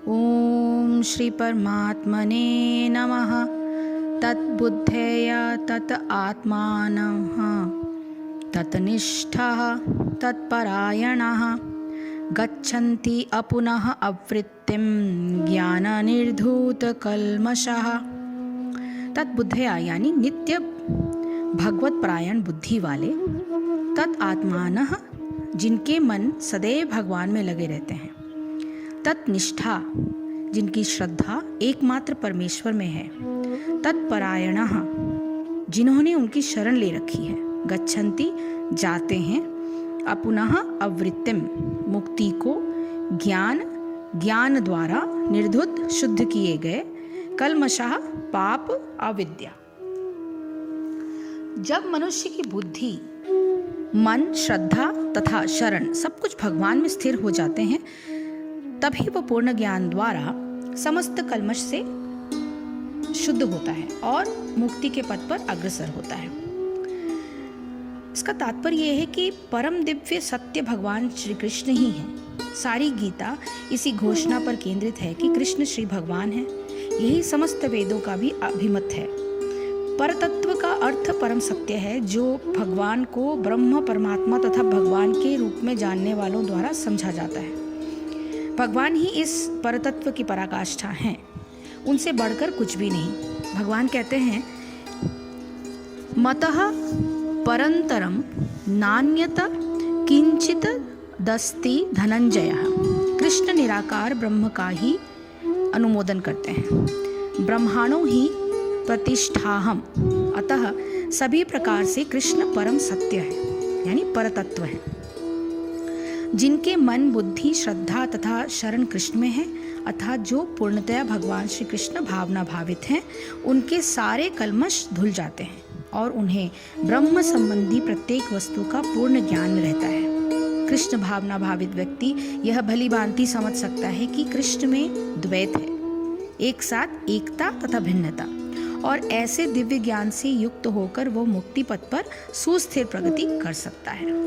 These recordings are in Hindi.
ओम श्री परमात्मने नमः। तद्बुद्धेय तत् आत्मानः तत्निष्ठः तत्परायणः गच्छन्ति अपुनः अवृत्तिं ज्ञाननिर्धूतकल्मषः। तद्बुद्धया यानी नित्य भगवत परायण बुद्धि वाले, तत् आत्मानः जिनके मन सदैव भगवान में लगे रहते हैं, तत्निष्ठा जिनकी श्रद्धा एकमात्र परमेश्वर में है, तत्परायणः जिन्होंने उनकी शरण ले रखी है, गच्छन्ति जाते हैं, अपुनः अवृत्तिम मुक्ति को ज्ञान द्वारा निर्धुत शुद्ध किए गए, कल्मषः पाप अविद्या। जब मनुष्य की बुद्धि, मन, श्रद्धा तथा शरण सब कुछ भगवान में स्थिर हो जाते हैं, तभी वह पूर्ण ज्ञान द्वारा समस्त कल्मष से शुद्ध होता है और मुक्ति के पथ पर अग्रसर होता है। इसका तात्पर्य यह है कि परम दिव्य सत्य भगवान श्री कृष्ण ही हैं। सारी गीता इसी घोषणा पर केंद्रित है कि कृष्ण श्री भगवान है। यही समस्त वेदों का भी अभिमत है। परतत्व का अर्थ परम सत्य है, जो भगवान को ब्रह्म, परमात्मा तथा भगवान के रूप में जानने वालों द्वारा समझा जाता है। भगवान ही इस परतत्व की पराकाष्ठा हैं, उनसे बढ़कर कुछ भी नहीं। भगवान कहते हैं, मतः परंतरम नान्यत किंचित दस्ति धनंजयः। कृष्ण निराकार ब्रह्म का ही अनुमोदन करते हैं। ब्रह्माणो ही प्रतिष्ठाहम, अतः सभी प्रकार से कृष्ण परम सत्य है, यानी परतत्व है। जिनके मन, बुद्धि, श्रद्धा तथा शरण कृष्ण में है, अर्थात जो पूर्णतया भगवान श्री कृष्ण भावना भावित हैं, उनके सारे कल्मष धुल जाते हैं और उन्हें ब्रह्म संबंधी प्रत्येक वस्तु का पूर्ण ज्ञान रहता है। कृष्ण भावना भावित व्यक्ति यह भली भांति समझ सकता है कि कृष्ण में द्वैत है, एक साथ एकता तथा भिन्नता, और ऐसे दिव्य ज्ञान से युक्त होकर वो मुक्ति पथ पर सुस्थिर प्रगति कर सकता है।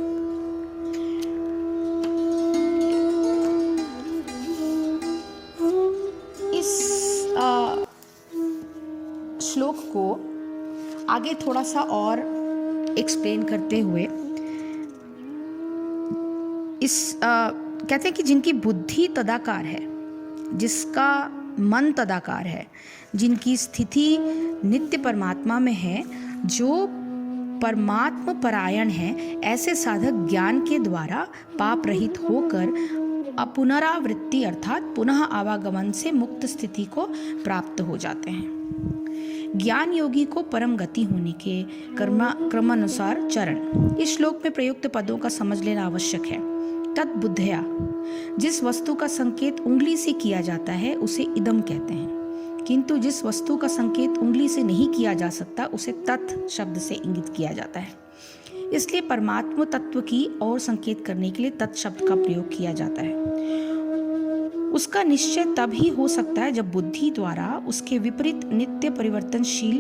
इस श्लोक को आगे थोड़ा सा और एक्सप्लेन करते हुए कहते हैं कि जिनकी बुद्धि तदाकार है, जिसका मन तदाकार है, जिनकी स्थिति नित्य परमात्मा में है, जो परमात्मा परायण है, ऐसे साधक ज्ञान के द्वारा पाप रहित होकर पुनरावृत्ति अर्थात पुनः आवागमन से मुक्त स्थिति को प्राप्त हो जाते हैं। ज्ञान योगी को परम गति होने के क्रमानुसार चरण। इस श्लोक में प्रयुक्त पदों का समझ लेना आवश्यक है। तद्बुद्धया, जिस वस्तु का संकेत उंगली से किया जाता है उसे इदम कहते हैं, किंतु जिस वस्तु का संकेत उंगली से नहीं किया जा सकता उसे तत् शब्द से इंगित किया जाता है। इसलिए परमात्मा तत्व की ओर संकेत करने के लिए तत् शब्द का प्रयोग किया जाता है। उसका निश्चय तब ही हो सकता है जब बुद्धि द्वारा उसके विपरीत नित्य परिवर्तनशील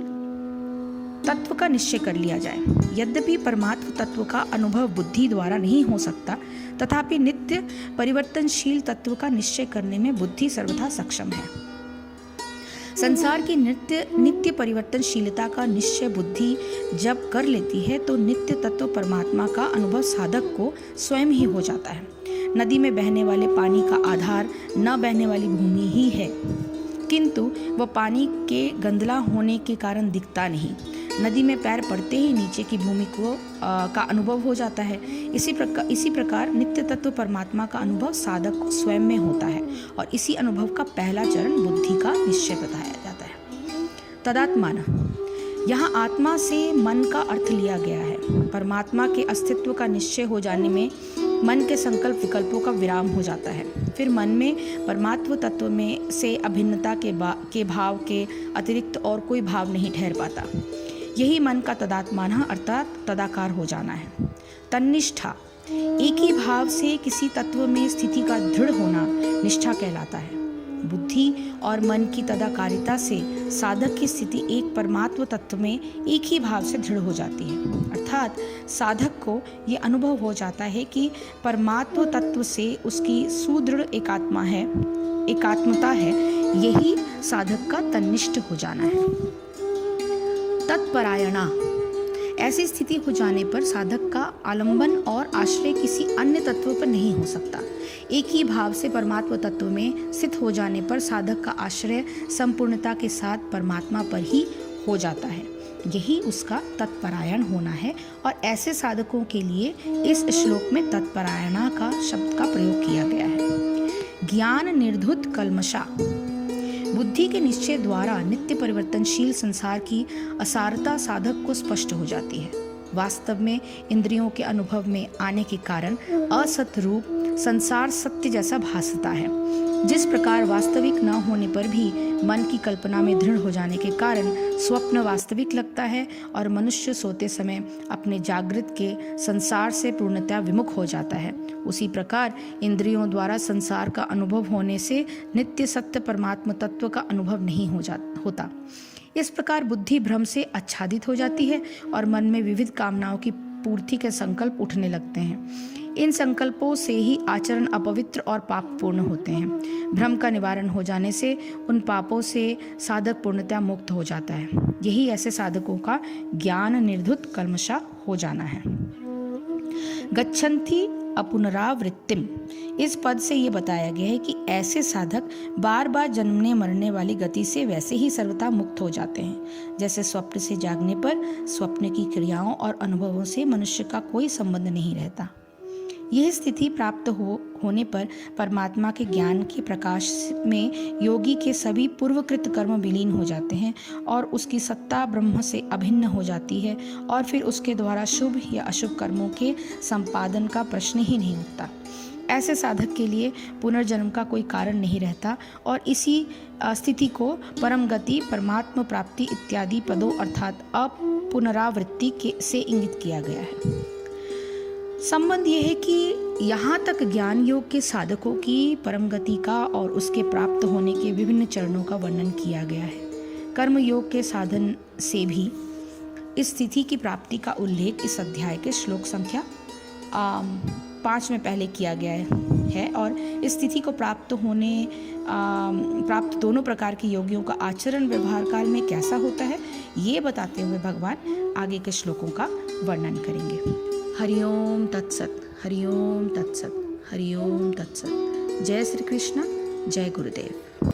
तत्व का निश्चय कर लिया जाए। यद्यपि परमात्म तत्व का अनुभव बुद्धि द्वारा नहीं हो सकता, तथापि नित्य परिवर्तनशील तत्व का निश्चय करने में बुद्धि सर्वथा सक्षम है। संसार की नित्य परिवर्तनशीलता का निश्चय बुद्धि जब कर लेती है तो नित्य तत्व परमात्मा का अनुभव साधक को स्वयं ही हो जाता है। नदी में बहने वाले पानी का आधार न बहने वाली भूमि ही है, किंतु वह पानी के गंदला होने के कारण दिखता नहीं। नदी में पैर पड़ते ही नीचे की भूमि का अनुभव हो जाता है। इसी प्रकार नित्य तत्व परमात्मा का अनुभव साधक को स्वयं में होता है, और इसी अनुभव का पहला चरण बुद्धि का निश्चय बताया जाता है। तदात्मान, यहाँ आत्मा से मन का अर्थ लिया गया है। परमात्मा के अस्तित्व का निश्चय हो जाने में मन के संकल्प विकल्पों का विराम हो जाता है। फिर मन में परमात्म तत्व में से अभिन्नता के भाव के अतिरिक्त और कोई भाव नहीं ठहर पाता। यही मन का तदात्मान अर्थात तदाकार हो जाना है। तन्निष्ठा, एक ही भाव से किसी तत्व में स्थिति का दृढ़ होना निष्ठा कहलाता है। बुद्धि और मन की तदाकारिता से साधक की स्थिति एक परमात्म तत्व में एक ही भाव से दृढ़ हो जाती है। अर्थात साधक को ये अनुभव हो जाता है कि परमात्म तत्व से उसकी सुदृढ़ एकात्मा है एकात्मता है, यही साधक का तन्निष्ठ हो जाना है। तत्परायणा, ऐसी स्थिति हो जाने पर साधक का आलंबन और आश्रय किसी अन्य तत्व पर नहीं हो सकता। एक ही भाव से परमात्मा तत्व में स्थित हो जाने पर साधक का आश्रय संपूर्णता के साथ परमात्मा पर ही हो जाता है। यही उसका तत्परायण होना है। और ऐसे साधकों के लिए इस श्लोक में तत्परायणा का शब्द का प्रयोग किया गया है। ज्ञान निर्धुत कल्मषा, बुद्धि के निश्चय द्वारा नित्य परिवर्तनशील संसार की असारता साधक को स्पष्ट हो जाती है। वास्तव में इंद्रियों के अनुभव में आने के कारण असत रूप संसार सत्य जैसा भासता है। जिस प्रकार वास्तविक न होने पर भी मन की कल्पना में दृढ़ हो जाने के कारण स्वप्न वास्तविक लगता है और मनुष्य सोते समय अपने जागृत के संसार से पूर्णतः विमुख हो जाता है, उसी प्रकार इंद्रियों द्वारा संसार का अनुभव होने से नित्य सत्य परमात्म तत्व का अनुभव नहीं होता। इस प्रकार बुद्धि भ्रम से आच्छादित हो जाती है और मन में विविध कामनाओं की पूर्ति के संकल्प उठने लगते हैं। इन संकल्पों से ही आचरण अपवित्र और पापपूर्ण होते हैं। भ्रम का निवारण हो जाने से उन पापों से साधक पूर्णतः मुक्त हो जाता है। यही ऐसे साधकों का ज्ञान निर्धुत कल्मषा हो जाना है। गच्छन्ति अपुनरावृत्तिम, इस पद से ये बताया गया है कि ऐसे साधक बार बार जन्मने मरने वाली गति से वैसे ही सर्वथा मुक्त हो जाते हैं, जैसे स्वप्न से जागने पर स्वप्न की क्रियाओं और अनुभवों से मनुष्य का कोई संबंध नहीं रहता। यह स्थिति प्राप्त होने पर परमात्मा के ज्ञान के प्रकाश में योगी के सभी पूर्वकृत कर्म विलीन हो जाते हैं और उसकी सत्ता ब्रह्म से अभिन्न हो जाती है और फिर उसके द्वारा शुभ या अशुभ कर्मों के संपादन का प्रश्न ही नहीं उठता। ऐसे साधक के लिए पुनर्जन्म का कोई कारण नहीं रहता और इसी स्थिति को परम गति, परमात्मा प्राप्ति इत्यादि पदों अर्थात अपुनरावृत्ति से इंगित किया गया है। संबंध यह है कि यहाँ तक ज्ञान योग के साधकों की परम गति का और उसके प्राप्त होने के विभिन्न चरणों का वर्णन किया गया है। कर्म योग के साधन से भी इस स्थिति की प्राप्ति का उल्लेख इस अध्याय के श्लोक संख्या 5 में पहले किया गया है और इस स्थिति को प्राप्त दोनों प्रकार के योगियों का आचरण व्यवहार काल में कैसा होता है, ये बताते हुए भगवान आगे के श्लोकों का वर्णन करेंगे। हरिओम तत्सत, हरिओम तत्सत, हरिओम तत्सत। जय श्री कृष्ण, जय गुरुदेव।